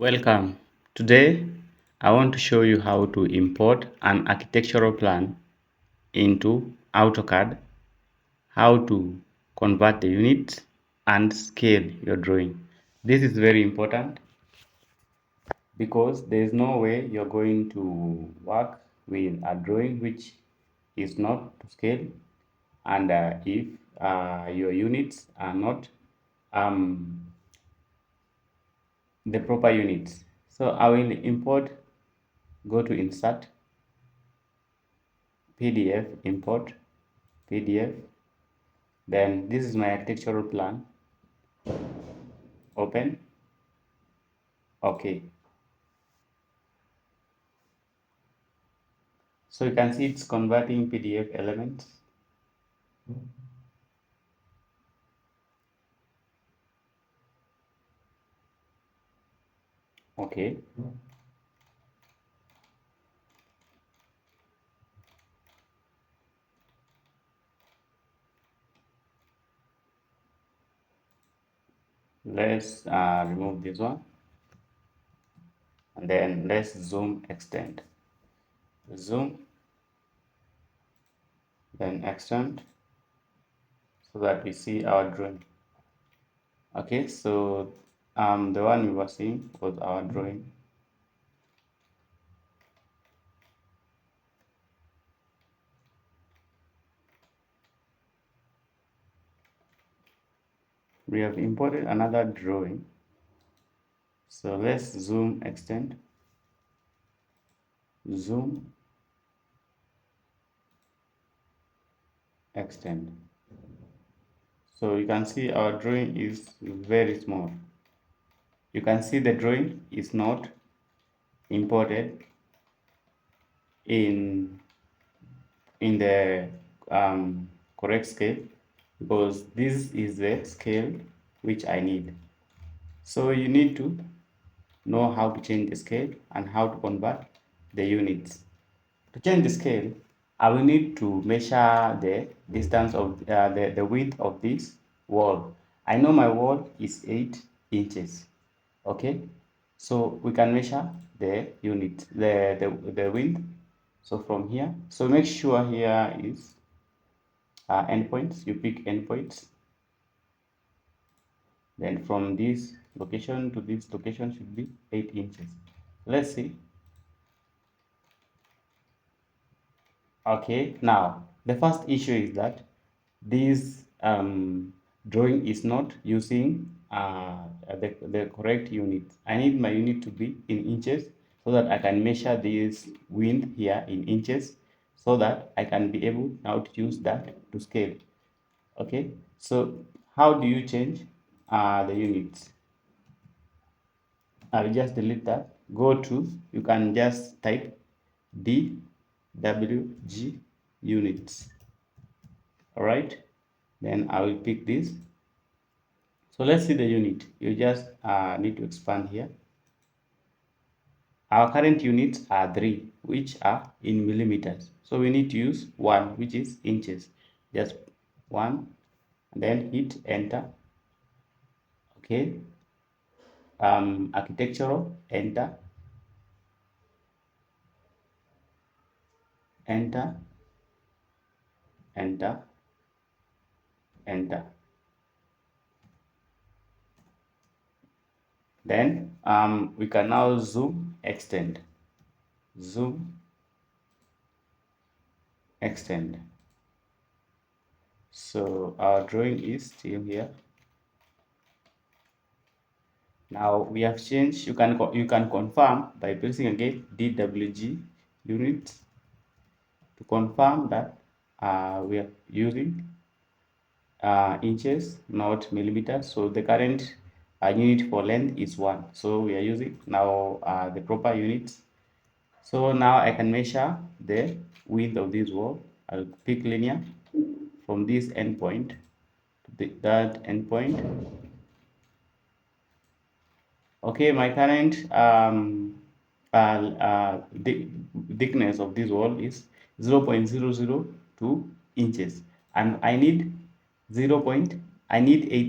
Welcome. Today, I want to show you how to import an architectural plan into AutoCAD, how to convert the units and scale your drawing. This is very important because there is no way you're going to work with a drawing which is not to scale, and if your units are not um, the proper units. So I will import, go to insert, PDF, import PDF. Then this is my architectural plan. Open. Okay. So you can see it's converting PDF elements. Okay. Let's remove this one. And then let's zoom extend. Zoom, then extend so that we see our drawing. Okay, so the one we were seeing was our drawing. We have imported another drawing. So let's zoom extend. Zoom extend. So you can see our drawing is very small. You can see the drawing is not imported in the correct scale, because this is the scale which I need. So you need to know how to change the scale and how to convert the units. To change the scale, I will need to measure the distance of the width of this wall. I know my wall is 8 inches. Okay, so we can measure the unit, the width. So from here, so make sure here is endpoints. You pick endpoints. Then from this location to this location should be 8 inches. Let's see. Okay, now the first issue is that this drawing is not using the correct unit. I need my unit to be in inches so that I can measure this width here in inches, so that I can be able now to use that to scale. Okay, so how do you change the units? I'll just delete that. Go to, you can just type DWG units. All right, then I will pick this. So let's see the unit. You just need to expand here. Our current units are 3, which are in millimeters. So we need to use 1, which is inches. Just 1, and then hit enter. Okay. Architectural, enter. Enter. Enter. Enter. Then we can now zoom extend. Zoom extend. So our drawing is still here. Now we have changed. You can confirm by pressing again DWG unit to confirm that we are using inches, not millimeters. So the current unit for length is 1. So we are using now the proper units. So now I can measure the width of this wall. I'll pick linear from this endpoint to that endpoint. Okay, my current thickness of this wall is 0.002 inches, and I need 8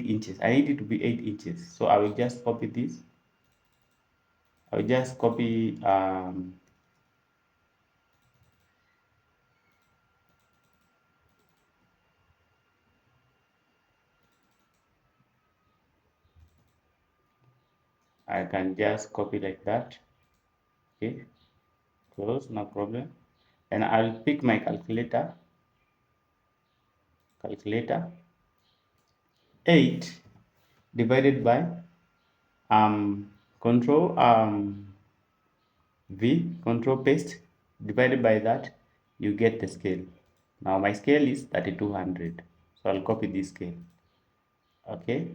inches. I need it to be 8 inches. So I will just copy this I'll just copy I can just copy like that. Okay, close, no problem. And I'll pick my calculator 8 divided by control V, control paste, divided by that, you get the scale. Now my scale is 3200, so I'll copy this scale. Okay,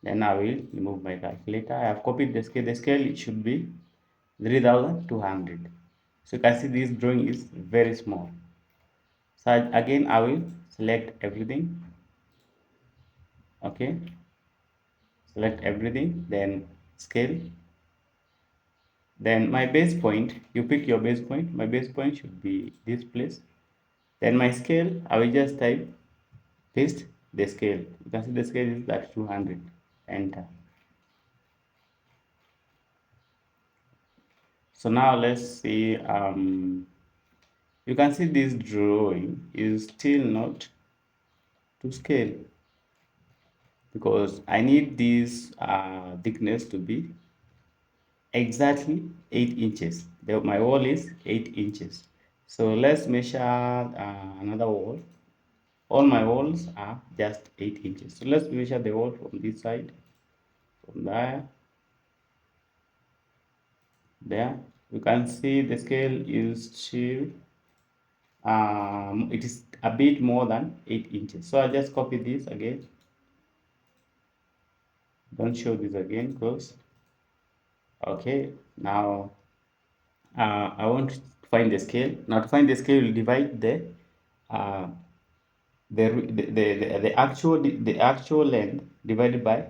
then I will remove my calculator. I have copied the scale. The scale it should be 3200. So you can see this drawing is very small. So again I will select everything. Okay, select everything, then scale. Then my base point, you pick your base point. My base point should be this place. Then my scale, I will just type paste the scale. You can see the scale is that 200. Enter. So now let's see. You can see this drawing is still not to scale because I need this thickness to be exactly 8 inches. My wall is 8 inches. So let's measure another wall. All my walls are just 8 inches. So let's measure the wall from this side, from there, there. You can see the scale is still, it is a bit more than 8 inches. So I just copy this again. Don't show this again, close. Okay, now I want to find the scale. Now to find the scale, we'll divide uh, the actual length divided by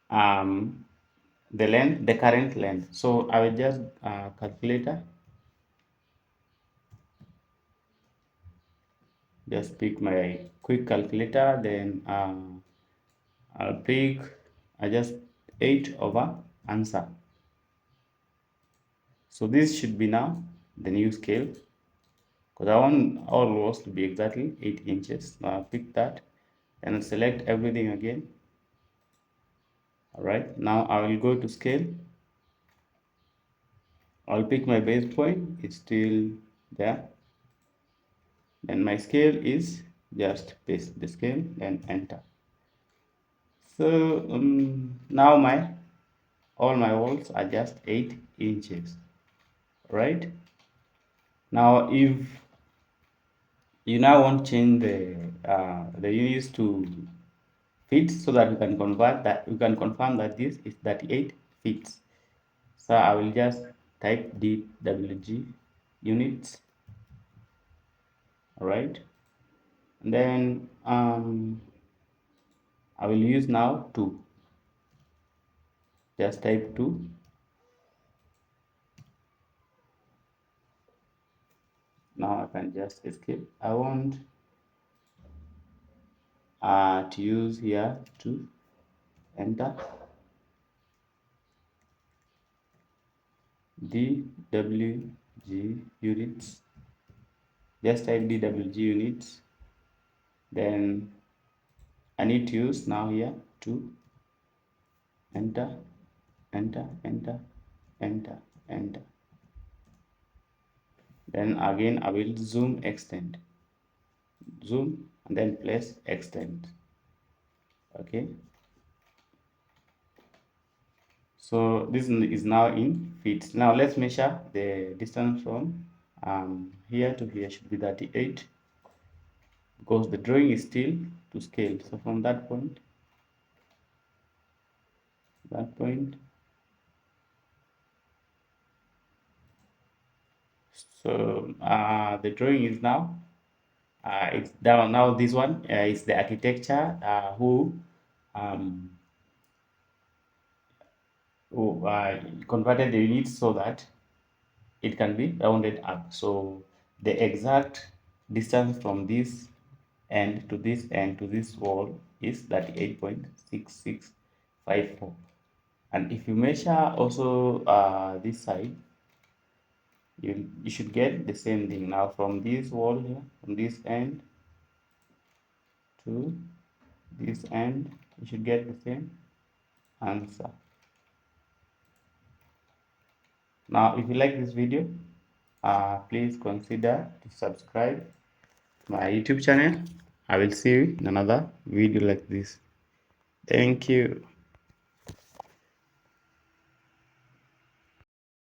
the length, the current length. So I will just calculator, just pick my quick calculator, then I'll pick I just 8 over answer. So this should be now the new scale because I want all walls to be exactly 8 inches. Now I'll pick that and select everything again. All right, now I will go to scale. I'll pick my base point, it's still there. Then my scale is just paste the scale and enter. So now all my walls are just 8 inches, right? Now if you now want to change the units to feet so that we can confirm that this is 38 feet. So I will just type DWG units, all right? And then I will use now 2. Just type 2. Now I can just escape. I want to use here 2. Enter. DWG units. Just type DWG units. Then I need to use now here 2. Enter, enter, enter, enter, enter. Then again I will zoom extend. Zoom and then place extend. Okay. So this is now in feet. Now let's measure the distance from here to here should be 38 because the drawing is still to scale. So from that point, so the drawing is now it's down. Now this one is the architecture um, who converted the units so that it can be rounded up. So the exact distance from this end to this end to this wall is 38.6654. And if you measure also this side, you should get the same thing. Now from this wall here, from this end to this end, you should get the same answer. Now if you like this video, please consider to subscribe to my YouTube channel. I will see you in another video like this. Thank you.